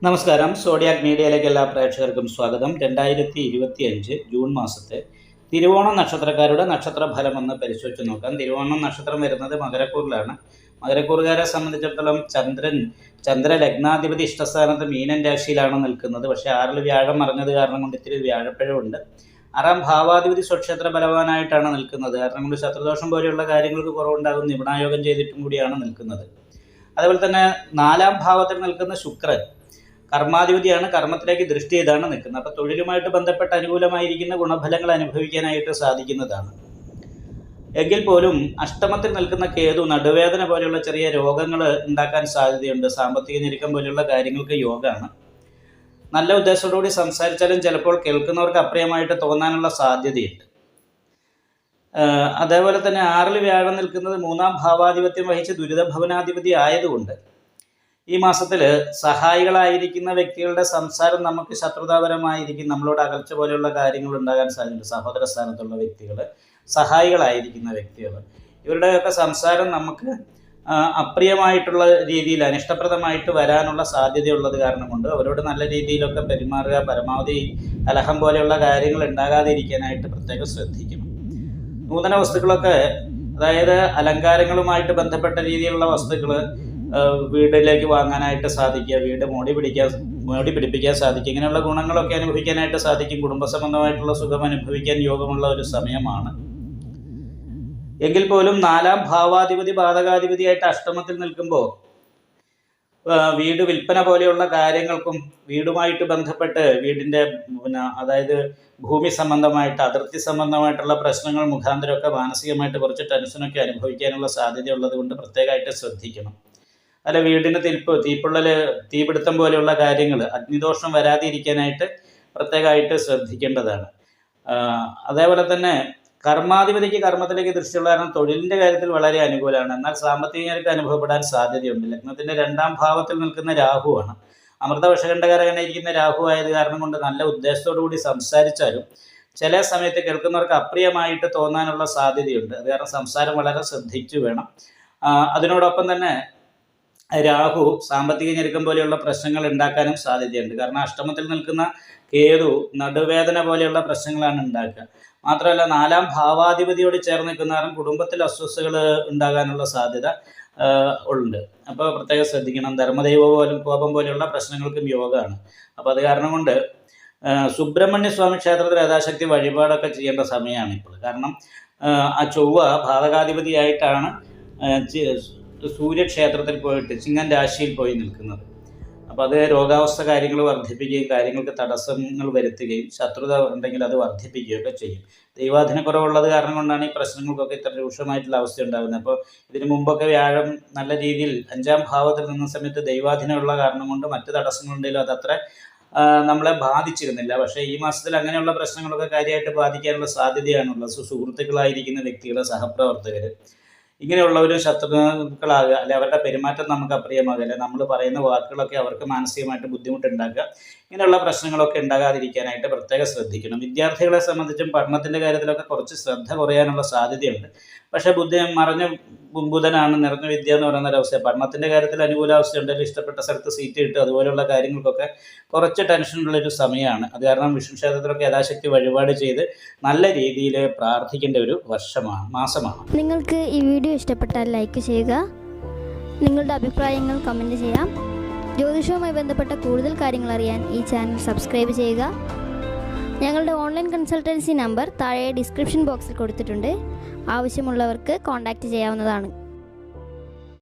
നമസ്കാരം. സോഡിയാക് മീഡിയയിലേക്ക് എല്ലാ പ്രേക്ഷകർക്കും സ്വാഗതം. 2025 ജൂൺ മാസത്തെ തിരുവോണം നക്ഷത്രക്കാരുടെ നക്ഷത്രഫലം ഒന്ന് പരിശോധിച്ച് നോക്കാം. തിരുവോണം നക്ഷത്രം വരുന്നത് മകരക്കൂറിലാണ്. മകരക്കൂറുകാരെ സംബന്ധിച്ചിടത്തോളം ചന്ദ്രലഗ്നാധിപതി ഇഷ്ടസ്ഥാനത്ത് മീനൻ രാശിയിലാണ് നിൽക്കുന്നത്. പക്ഷേ 6 വ്യാഴം മറഞ്ഞത് കാരണം കൊണ്ട് ഇത്തിരി വ്യാഴപ്പിഴവുണ്ട്. 6 ഭാവാധിപതി സ്വക്ഷേത്ര ബലവാനായിട്ടാണ് നിൽക്കുന്നത്. കാരണം കൊണ്ട് ശത്രുദോഷം പോലെയുള്ള കാര്യങ്ങൾക്ക് കുറവുണ്ടാകും. നിപുണായോഗം ചെയ്തിട്ടും കൂടിയാണ് നിൽക്കുന്നത്. അതുപോലെ തന്നെ 4 ഭാവത്തിൽ നിൽക്കുന്ന ശുക്രൻ കർമാധിപതിയാണ്. കർമ്മത്തിലേക്ക് ദൃഷ്ടി ചെയ്താണ് നിൽക്കുന്നത്. അപ്പോൾ തൊഴിലുമായിട്ട് ബന്ധപ്പെട്ട് അനുകൂലമായിരിക്കുന്ന ഗുണഫലങ്ങൾ അനുഭവിക്കാനായിട്ട് സാധിക്കുന്നതാണ്. എങ്കിൽ പോലും അഷ്ടമത്തിൽ നിൽക്കുന്ന കേതു നടുവേദന പോലെയുള്ള ചെറിയ രോഗങ്ങൾ ഉണ്ടാക്കാൻ സാധ്യതയുണ്ട്. സാമ്പത്തിക ഞെരുക്കം പോലെയുള്ള കാര്യങ്ങൾക്ക് യോഗമാണ്. നല്ല ഉദ്ദേശത്തോടുകൂടി സംസാരിച്ചാലും ചിലപ്പോൾ കേൾക്കുന്നവർക്ക് അപ്രിയമായിട്ട് തോന്നാനുള്ള സാധ്യതയുണ്ട്. അതേപോലെ തന്നെ 6 വ്യാഴം നിൽക്കുന്നത് 3-ാം ഭാവാധിപത്യം വഹിച്ച് ദുരിതഭവനാധിപതി ആയതുകൊണ്ട് ഈ മാസത്തിൽ സഹായികളായിരിക്കുന്ന വ്യക്തികളുടെ സംസാരം നമുക്ക് ശത്രുതാപരമായിരിക്കും. നമ്മളോട് അകൽച്ച പോലെയുള്ള കാര്യങ്ങൾ ഉണ്ടാകാൻ സാധ്യതയുണ്ട്. സഹോദര സ്ഥാനത്തുള്ള വ്യക്തികൾ, സഹായികളായിരിക്കുന്ന വ്യക്തികൾ, ഇവരുടെയൊക്കെ സംസാരം നമുക്ക് അപ്രിയമായിട്ടുള്ള രീതിയിൽ അനിഷ്ടപ്രദമായിട്ട് വരാനുള്ള സാധ്യതയുള്ളത് കാരണം കൊണ്ട് അവരോട് നല്ല രീതിയിലൊക്കെ പെരുമാറുക. പരമാവധി കലഹം പോലെയുള്ള കാര്യങ്ങൾ ഉണ്ടാകാതിരിക്കാനായിട്ട് പ്രത്യേകം ശ്രദ്ധിക്കണം. നൂതന വസ്തുക്കളൊക്കെ, അതായത് അലങ്കാരങ്ങളുമായിട്ട് ബന്ധപ്പെട്ട രീതിയിലുള്ള വസ്തുക്കൾ വീട്ടിലേക്ക് വാങ്ങാനായിട്ട് സാധിക്കുക, വീട് മോടി പിടിപ്പിക്കാൻ സാധിക്കും. ഇങ്ങനെയുള്ള ഗുണങ്ങളൊക്കെ അനുഭവിക്കാനായിട്ട് സാധിക്കും. കുടുംബസംബന്ധമായിട്ടുള്ള സുഖം അനുഭവിക്കാൻ യോഗമുള്ള ഒരു സമയമാണ്. എങ്കിൽ പോലും 4-ാം ഭാവാധിപതി ബാധകാധിപതിയായിട്ട് അഷ്ടമത്തിൽ നിൽക്കുമ്പോൾ വീട് വിൽപ്പന പോലെയുള്ള കാര്യങ്ങൾക്കും വീടുമായിട്ട് ബന്ധപ്പെട്ട് വീടിൻ്റെ അതായത് ഭൂമി സംബന്ധമായിട്ട് അതിർത്തി സംബന്ധമായിട്ടുള്ള പ്രശ്നങ്ങൾ മുഖാന്തരമൊക്കെ മാനസികമായിട്ട് കുറച്ച് ടെൻഷനൊക്കെ അനുഭവിക്കാനുള്ള സാധ്യതയുള്ളത് കൊണ്ട് പ്രത്യേകമായിട്ട് ശ്രദ്ധിക്കണം. അല്ല, വീടിന് തീപ്പൊള്ളൽ, തീപിടുത്തം പോലെയുള്ള കാര്യങ്ങൾ, അഗ്നിദോഷം വരാതിരിക്കാനായിട്ട് പ്രത്യേകമായിട്ട് ശ്രദ്ധിക്കേണ്ടതാണ്. അതേപോലെ തന്നെ കർമാധിപതിക്ക് കർമ്മത്തിലേക്ക് ദൃഷ്ടിയുള്ള കാരണം തൊഴിലിൻ്റെ കാര്യത്തിൽ വളരെ അനുകൂലമാണ്. എന്നാൽ സാമ്പത്തികർക്ക് അനുഭവപ്പെടാൻ സാധ്യതയുണ്ട്. ലഗ്നത്തിൻ്റെ 2-ാം ഭാവത്തിൽ നിൽക്കുന്ന രാഹുവാണ്. അമൃതവശകണ്ഠകാരകനായിരിക്കുന്ന രാഹു ആയത് കാരണം കൊണ്ട് നല്ല ഉദ്ദേശത്തോടു കൂടി സംസാരിച്ചാലും ചില സമയത്ത് കേൾക്കുന്നവർക്ക് അപ്രിയമായിട്ട് തോന്നാനുള്ള സാധ്യതയുണ്ട്. അത് കാരണം സംസാരം വളരെ ശ്രദ്ധിച്ചു വേണം. അതിനോടൊപ്പം തന്നെ രാഹു സാമ്പത്തിക ഞെരുക്കം പോലെയുള്ള പ്രശ്നങ്ങൾ ഉണ്ടാക്കാനും സാധ്യതയുണ്ട്. കാരണം അഷ്ടമത്തിൽ നിൽക്കുന്ന കേതു നടുവേദന പോലെയുള്ള പ്രശ്നങ്ങളാണ് ഉണ്ടാക്കുക. മാത്രമല്ല 4-ാം ഭാവാധിപതിയോട് ചേർന്ന് നിൽക്കുന്ന കാരണം കുടുംബത്തിൽ അസ്വസ്ഥതകൾ ഉണ്ടാകാനുള്ള സാധ്യത ഉണ്ട്. അപ്പോൾ പ്രത്യേകം ശ്രദ്ധിക്കണം. ധർമ്മദൈവ പോലും കോപം പോലെയുള്ള പ്രശ്നങ്ങൾക്കും യോഗമാണ്. അപ്പോൾ അത് കാരണം കൊണ്ട് സുബ്രഹ്മണ്യ സ്വാമി ക്ഷേത്രത്തിൽ യഥാശക്തി വഴിപാടൊക്കെ ചെയ്യേണ്ട സമയമാണ് ഇപ്പോൾ. കാരണം ആ ചൊവ്വ ഭാതകാധിപതിയായിട്ടാണ് സൂര്യക്ഷേത്രത്തിൽ പോയിട്ട് ചിങ്ങൻ രാശിയിൽ പോയി നിൽക്കുന്നത്. അപ്പോൾ അത് രോഗാവസ്ഥ കാര്യങ്ങൾ വർദ്ധിപ്പിക്കുകയും കാര്യങ്ങൾക്ക് തടസ്സങ്ങൾ വരുത്തുകയും ശത്രുത ഉണ്ടെങ്കിൽ അത് വർദ്ധിപ്പിക്കുകയൊക്കെ ചെയ്യും. ദൈവാധീനക്കുറവുള്ളത് കാരണം കൊണ്ടാണ് ഈ പ്രശ്നങ്ങൾക്കൊക്കെ ഇത്ര രൂക്ഷമായിട്ടുള്ള അവസ്ഥ ഉണ്ടാകുന്നത്. അപ്പോൾ ഇതിനു മുമ്പൊക്കെ വ്യാഴം നല്ല രീതിയിൽ 5-ാം ഭാവത്തിൽ നിന്ന സമയത്ത് ദൈവാധീനമുള്ള കാരണം കൊണ്ട് മറ്റ് തടസ്സങ്ങളുണ്ടെങ്കിലും അതത്ര നമ്മളെ ബാധിച്ചിരുന്നില്ല. പക്ഷേ ഈ മാസത്തിൽ അങ്ങനെയുള്ള പ്രശ്നങ്ങളൊക്കെ കാര്യമായിട്ട് ബാധിക്കാനുള്ള സാധ്യതയാണുള്ളത്. സുഹൃത്തുക്കളായിരിക്കുന്ന വ്യക്തികൾ, സഹപ്രവർത്തകർ, ഇങ്ങനെയുള്ളവരും ശത്രുക്കളാകുക, അല്ലെ അവരുടെ പെരുമാറ്റം നമുക്ക് അപ്രിയമാകുക, അല്ലെ നമ്മൾ പറയുന്ന വാക്കുകളൊക്കെ അവർക്ക് മാനസികമായിട്ട് ബുദ്ധിമുട്ടുണ്ടാക്കുക, ഇങ്ങനെയുള്ള പ്രശ്നങ്ങളൊക്കെ ഉണ്ടാകാതിരിക്കാനായിട്ട് പ്രത്യേകം ശ്രദ്ധിക്കണം. വിദ്യാർത്ഥികളെ സംബന്ധിച്ചും പഠനത്തിൻ്റെ കാര്യത്തിലൊക്കെ കുറച്ച് ശ്രദ്ധ കുറയാനുള്ള സാധ്യതയുണ്ട്. പക്ഷേ മറഞ്ഞ ബുധനാണ്, നിറഞ്ഞ വിദ്യ എന്ന് പറയുന്ന ഒരവസ്ഥ. പഠനത്തിൻ്റെ കാര്യത്തിൽ അനുകൂലാവസ്ഥ ഉണ്ടെങ്കിൽ ഇഷ്ടപ്പെട്ട സ്ഥലത്ത് സീറ്റ് കിട്ടും. അതുപോലെയുള്ള കാര്യങ്ങൾക്കൊക്കെ കുറച്ച് ടെൻഷനുള്ളൊരു സമയമാണ്. അത് കാരണം വിഷ്ണു ക്ഷേത്രത്തിലൊക്കെ യഥാശക്തി വഴിപാട് ചെയ്ത് നല്ല രീതിയിൽ പ്രാർത്ഥിക്കേണ്ട ഒരു മാസമാണ്. നിങ്ങൾക്ക് ഈ വീഡിയോ ഇഷ്ടപ്പെട്ടാൽ ലൈക്ക് ചെയ്യുക. നിങ്ങളുടെ അഭിപ്രായങ്ങൾ കമൻറ്റ് ചെയ്യാം. ജ്യോതിഷവുമായി ബന്ധപ്പെട്ട കൂടുതൽ കാര്യങ്ങൾ അറിയാൻ ഈ ചാനൽ സബ്സ്ക്രൈബ് ചെയ്യുക. ഞങ്ങളുടെ ഓൺലൈൻ കൺസൾട്ടൻസി നമ്പർ താഴെ ഡിസ്ക്രിപ്ഷൻ ബോക്സിൽ കൊടുത്തിട്ടുണ്ട്. ആവശ്യമുള്ളവർക്ക് കോൺടാക്റ്റ് ചെയ്യാവുന്നതാണ്.